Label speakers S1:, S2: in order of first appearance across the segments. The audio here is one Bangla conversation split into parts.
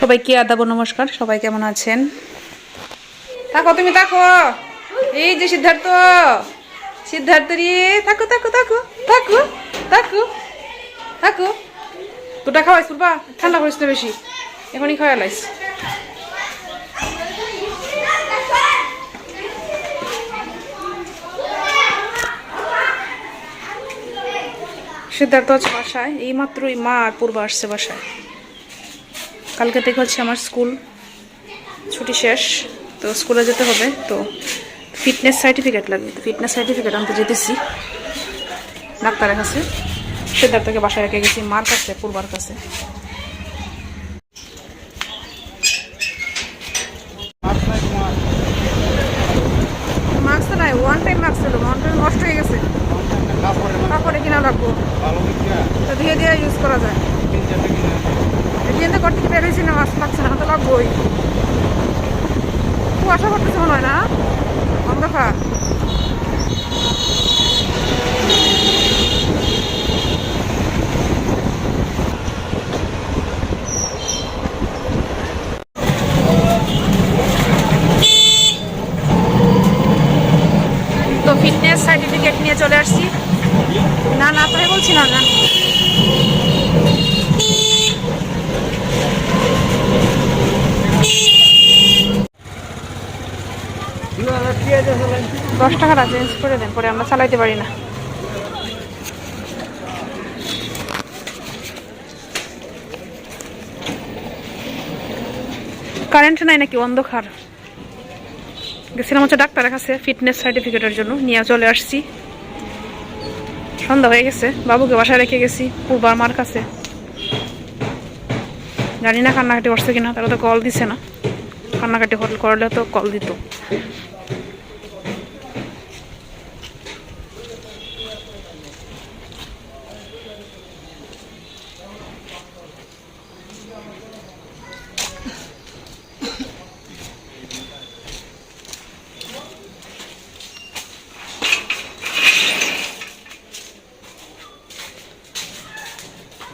S1: সবাইকে আদাব নমস্কার। সবাই কেমন আছেন? তাকো তুমি তাকো, এই যে সিদ্ধার্থ, সিদ্ধার্থ রে তাকো তাকো তাকো তাকো তাকো তাকো। দুটা খাওয়াইস পূর্বা, ঠান্ডা করিস না বেশি, এখনই খাওয়া লাইস। সিদ্ধার্থ আছে বাসায়, এই মাত্রই মা আর পূর্বা আসছে বাসায়। কালকে থেকে হচ্ছে আমার স্কুল ছুটি শেষ, তো স্কুলে যেতে হবে, তো ফিটনেস সার্টিফিকেট লাগবে, তো ফিটনেস সার্টিফিকেট আনতে যেতেছি ডাক্তারের কাছে। সিদ্ধার্থকে বাসায় রেখে গেছি মার কাছে, পূর্বার কাছে। মাস্ক নাই, ওয়ান টাইম মাস্ক ছিল, ওয়ান টাইম নষ্ট হয়ে গেছে, কাপড়ে কিনা লাগবো, তো ধীরে ধীরে ইউজ করা যায়। এটিএনতে করতে বের হয়েছি না, মাস্ক লাগছে না, তো লাগবোই। কুয়াশা করতেছে মনে হয় না, অন্ধকার। তো ফিটনেস সার্টিফিকেট নিয়ে চলে আসছি। না না তাই বলছি না, না $10 চেঞ্জ করে দেন, পরে আমরা চালাইতে পারি না। কারেন্ট নাই নাকি, অন্ধকার। গেছিলাম হচ্ছে ডাক্তারের কাছে ফিটনেস সার্টিফিকেটের জন্য, নিয়ে চলে আসছি। সন্ধ্যা হয়ে গেছে, বাবুকে বাসায় রেখে গেছি পূর্বার মার কাছে। জানি না কান্নাকাটি করছে কিনা, তারা তো কল দিছে না, কান্নাকাটি করলে তো কল দিত।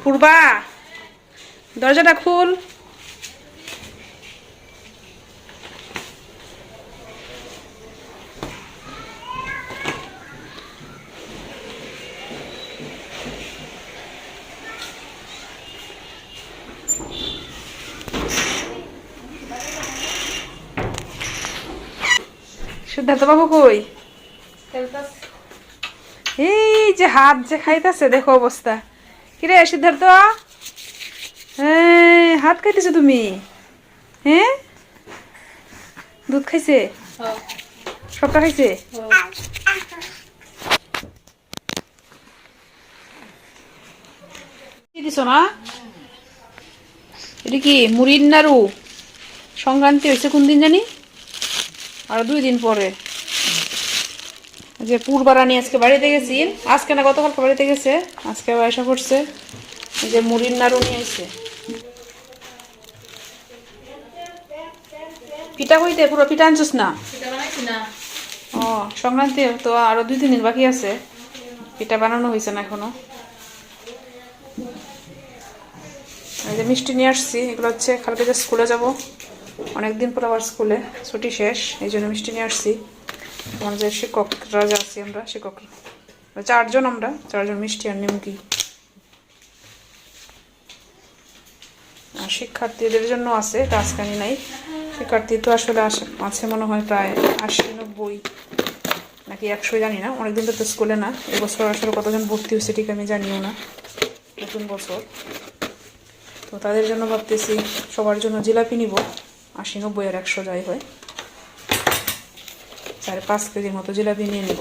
S1: পূর্বা, দরজাটা খুল। সিদ্ধার্থ বাবু কই? এই যে হাত যে খাইতেছে, দেখো অবস্থা। কিরে সিদ্ধার্থ, হ্যাঁ হাত খাইতেছো তুমি? হ্যাঁ দুধ খাইছে, সবটা খাইছে। দিছ না, এটা কি মুড়ির নাড়ু? সংক্রান্তি হয়েছে কোন দিন জানি, আর 2 দিন পরে। যে পূর্বারানি আজকে বাড়িতে গেছি, আজকে না গতকালকে বাড়িতে গেছে, আজকে বাসা করছে। যে মুড়ির নাড়ু নিয়ে আসছে। পিঠা কইতে, পুরো পিঠা আনছিস না? ও সংক্রান্তি তো আরো 2-3 দিন বাকি আছে, পিঠা বানানো হয়েছে না এখনো। এই যে মিষ্টি নিয়ে আসছি, এগুলো হচ্ছে কালকে যে স্কুলে যাব, অনেকদিন পর আবার স্কুলে ছুটি শেষ, এই জন্য মিষ্টি নিয়ে আসছি। আমার যে শিক্ষকরা যে আছি, আমরা শিক্ষকরা 4 জন, আমরা 4 জন মিষ্টি আর নিমকি। আর শিক্ষার্থীদের জন্য আছে, এটা আজকানি নাই। শিক্ষার্থী তো আসলে আছে মনে হয় প্রায় 80-90 নাকি 100, জানি না, অনেকদিন তো স্কুলে না। এবছর আসলে কতজন ভর্তি হয়েছে ঠিক আমি জানিও না, নতুন বছর তো। তাদের জন্য ভাবতেছি সবার জন্য জিলাপি নিব, 80-90 আর 100 যাই হয়, 4-5 কেজির মতো জিলাপি নিয়ে নিব।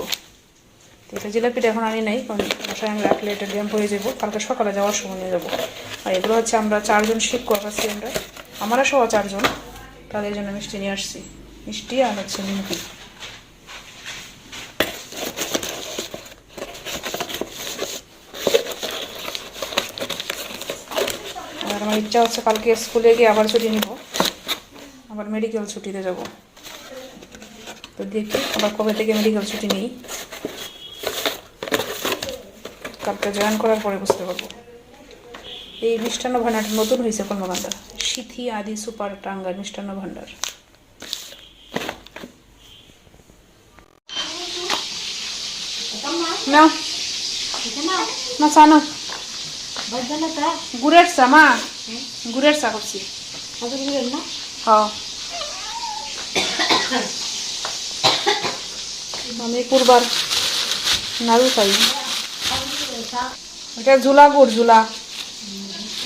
S1: তো এটা জিলাপিটা এখন আনি নাই, কারণ বাসায় আমি রাখলে এটা ড্যাম্প হয়ে যাবো, কালকে সকালে যাওয়ার সময় নিয়ে যাবো। আর এগুলো হচ্ছে আমরা 4 জন শিক্ষক আছি, আমরা সহ 4 জন, তাদের জন্য মিষ্টি নিয়ে আসছি, মিষ্টি আর হচ্ছে নিমকি। আর আমার ইচ্ছা হচ্ছে কালকে স্কুলে গিয়ে আবার ছুটি নিব, আবার মেডিকেল ছুটিতে যাব। তো দেখি আবার কবে থেকে মেডিকেল ছুটি নিই, কালকে জয়েন করার পরে বুঝতে পারবো। এই মিষ্টান্ন ভান্ডারটা নতুন হয়েছে কর্মকাণ্ড, সিথি আদি সুপার টাঙ্গার মিষ্টান্ন ভান্ডার। নাও না চা নাও, গুড়ের চা মা, গুড়ের চা করছি। হ্যাঁ আমি পূর্বার নাড়ু খাই। এটা ঝুলা গুড়, ঝুলা।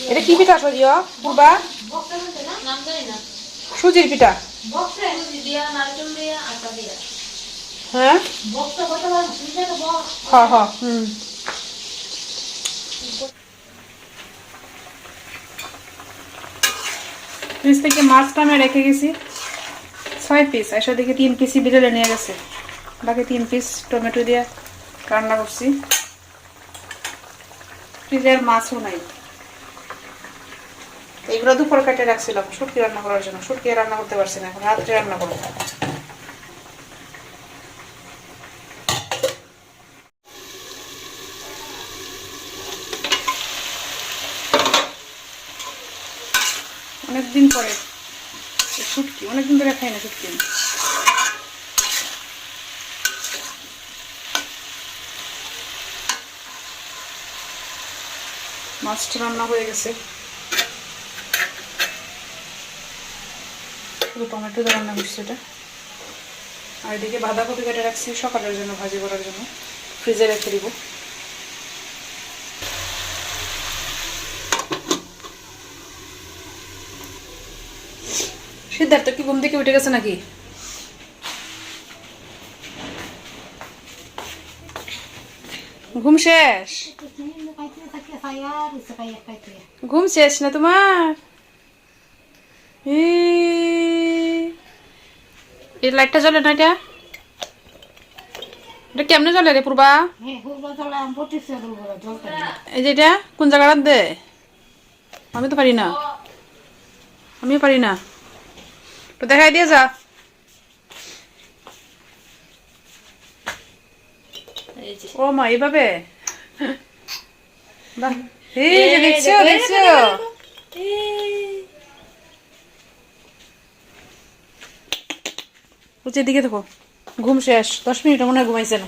S1: এটা কি পিঠা সরিও পূর্বা? সুজির পিঠা। হ্যাঁ হ্যাঁ হ্যাঁ ফ্রিজ থেকে মাছটা আমি রেখে গেছি 6 পিস, এসে দেখি 3 পিসই বিড়ালে নিয়ে গেছে, বাকি 3 পিস টমেটো দিয়ে রান্না করছি। ফ্রিজের মাছও নাই, এগুলো দুপুর কেটে রাখছিলাম শুটকি রান্না করার জন্য, শুটকি রান্না করতে পারছি না, এখন রাত্রে রান্না করবো। অনেকদিন পরে শুটকি, অনেকদিন ধরে খাই না শুটকি। মাছটা রান্না হয়ে গেছে, শুধু টমেটো দিয়ে রান্না করছি এটা। আর এদিকে বাঁধাকপি কেটে রাখছি সকালের জন্য, ভাজি করার জন্য, ফ্রিজে রেখে দিব। সিদ্ধার্থ কি ঘুম থেকে উঠে গেছে নাকি? ঘুম শেষ? ঘুম শেষ না তোমার? এই লাইটটা জ্বলে না, এটা এটা কেমনে জ্বলে রে পূর্বা? এই যে এটা কোন জায়গাটা দে? আমি তো পারি না, আমিও পারি না, তো দেখাই দিয়ে যা। ও মা এইভাবে, বাহ, এই যে দেখছো দেখছো, দিকে দেখো। ঘুম শেষ, 10 মিনিট মনে হয় ঘুমাইছে না।